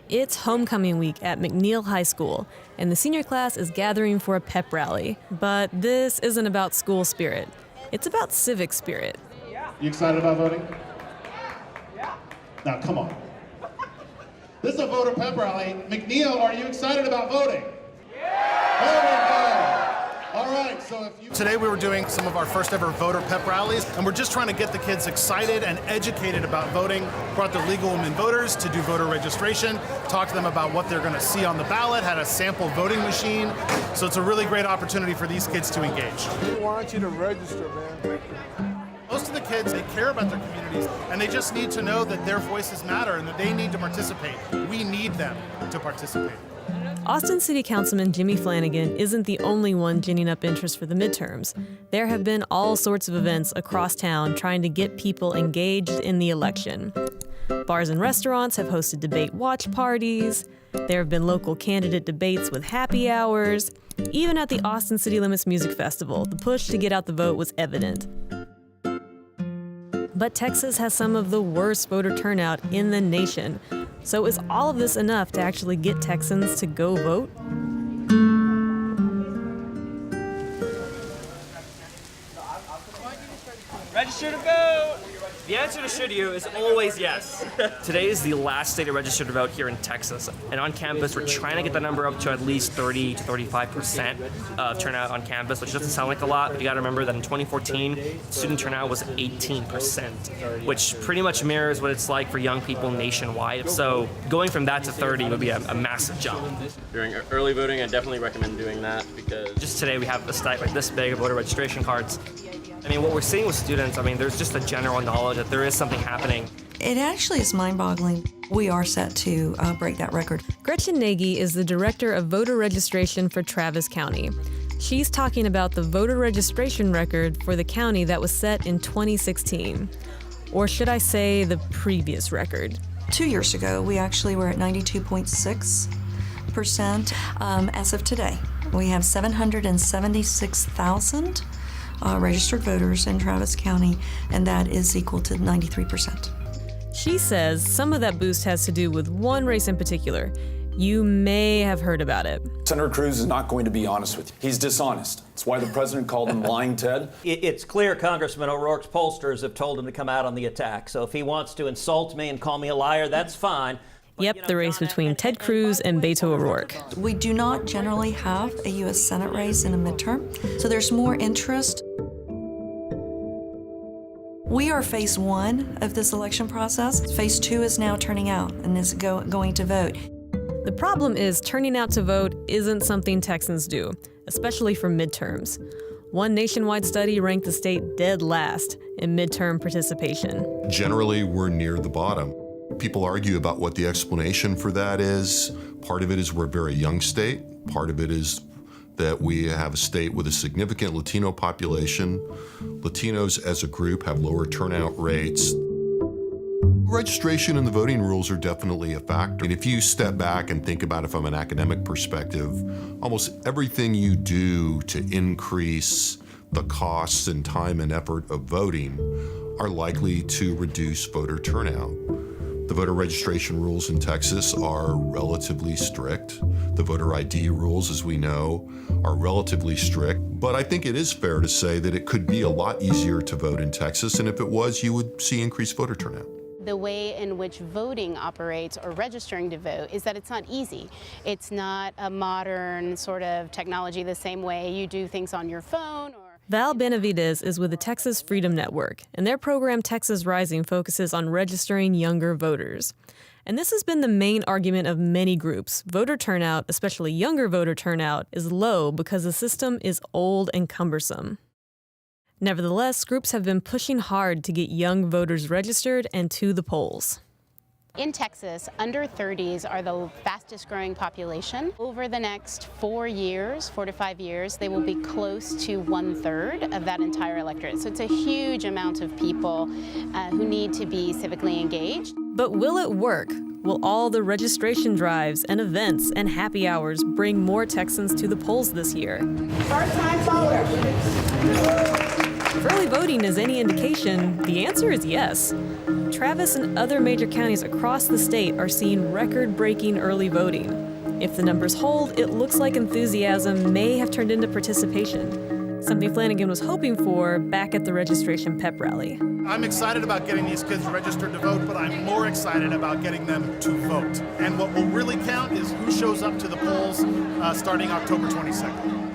It's homecoming week at McNeil High School, and the senior class is gathering for a pep rally. But this isn't about school spirit. It's about civic spirit. You excited about voting? Now, come on. This is a voter pep rally. McNeil, are you excited about voting? There we go. All right, so if you... Today we were doing some of our first ever voter pep rallies, and we're just trying to get the kids excited and educated about voting. Brought the legal women voters to do voter registration, talked to them about what they're gonna see on the ballot, had a sample voting machine. So it's a really great opportunity for these kids to engage. We want you to register, man. Most of the kids, they care about their communities, and they just need to know that their voices matter and that they need to participate. We need them to participate. Austin City Councilman Jimmy Flanagan isn't the only one ginning up interest for the midterms. There have been all sorts of events across town trying to get people engaged in the election. Bars and restaurants have hosted debate watch parties. There have been local candidate debates with happy hours. Even at the Austin City Limits Music Festival, the push to get out the vote was evident. But Texas has some of the worst voter turnout in the nation. So is all of this enough to actually get Texans to go vote? Register to vote! The answer to should you is always yes. Today is the last day to register to vote here in Texas. And on campus, we're trying to get the number up to at least 30 to 35% turnout on campus, which doesn't sound like a lot, but you gotta remember that in 2014, student turnout was 18%, which pretty much mirrors what it's like for young people nationwide. So going from that to 30 would be a massive jump. During early voting, I definitely recommend doing that because just today we have a stack like this big of voter registration cards. I mean, what we're seeing with students, I mean, there's just a general knowledge that there is something happening. It actually is mind-boggling. We are set to break that record. Gretchen Nagy is the director of voter registration for Travis County. She's talking about the voter registration record for the county that was set in 2016. Or should I say the previous record? 2 years ago, we actually were at 92.6%. As of today, we have 776,000 registered voters in Travis County, and that is equal to 93%. She says some of that boost has to do with one race in particular. You may have heard about it. Senator Cruz is not going to be honest with you. He's dishonest. That's why the president called him Lying Ted. It's clear Congressman O'Rourke's pollsters have told him to come out on the attack. So if he wants to insult me and call me a liar, that's fine. Yep, the race between Ted Cruz and Beto O'Rourke. We do not generally have a U.S. Senate race in a midterm, so there's more interest. We are phase one of this election process. Phase two is now turning out and is going to vote. The problem is turning out to vote isn't something Texans do, especially for midterms. One nationwide study ranked the state dead last in midterm participation. Generally, we're near the bottom. People argue about what the explanation for that is. Part of it is we're a very young state. Part of it is that we have a state with a significant Latino population. Latinos as a group have lower turnout rates. Registration and the voting rules are definitely a factor. And if you step back and think about it from an academic perspective, almost everything you do to increase the costs and time and effort of voting are likely to reduce voter turnout. The voter registration rules in Texas are relatively strict. The voter ID rules, as we know, are relatively strict. But I think it is fair to say that it could be a lot easier to vote in Texas, and if it was, you would see increased voter turnout. The way in which voting operates or registering to vote is that it's not easy. It's not a modern sort of technology the same way you do things on your phone. Val Benavides is with the Texas Freedom Network, and their program Texas Rising focuses on registering younger voters. And this has been the main argument of many groups. Voter turnout, especially younger voter turnout, is low because the system is old and cumbersome. Nevertheless, groups have been pushing hard to get young voters registered and to the polls. In Texas, under 30s are the fastest growing population. Over the next 4 to 5 years, they will be close to 1/3 of that entire electorate. So it's a huge amount of people who need to be civically engaged. But will it work? Will all the registration drives and events and happy hours bring more Texans to the polls this year? First-time voter. If early voting is any indication, the answer is yes. Travis and other major counties across the state are seeing record-breaking early voting. If the numbers hold, it looks like enthusiasm may have turned into participation, something Flanagan was hoping for back at the registration pep rally. I'm excited about getting these kids registered to vote, but I'm more excited about getting them to vote. And what will really count is who shows up to the polls starting October 22nd.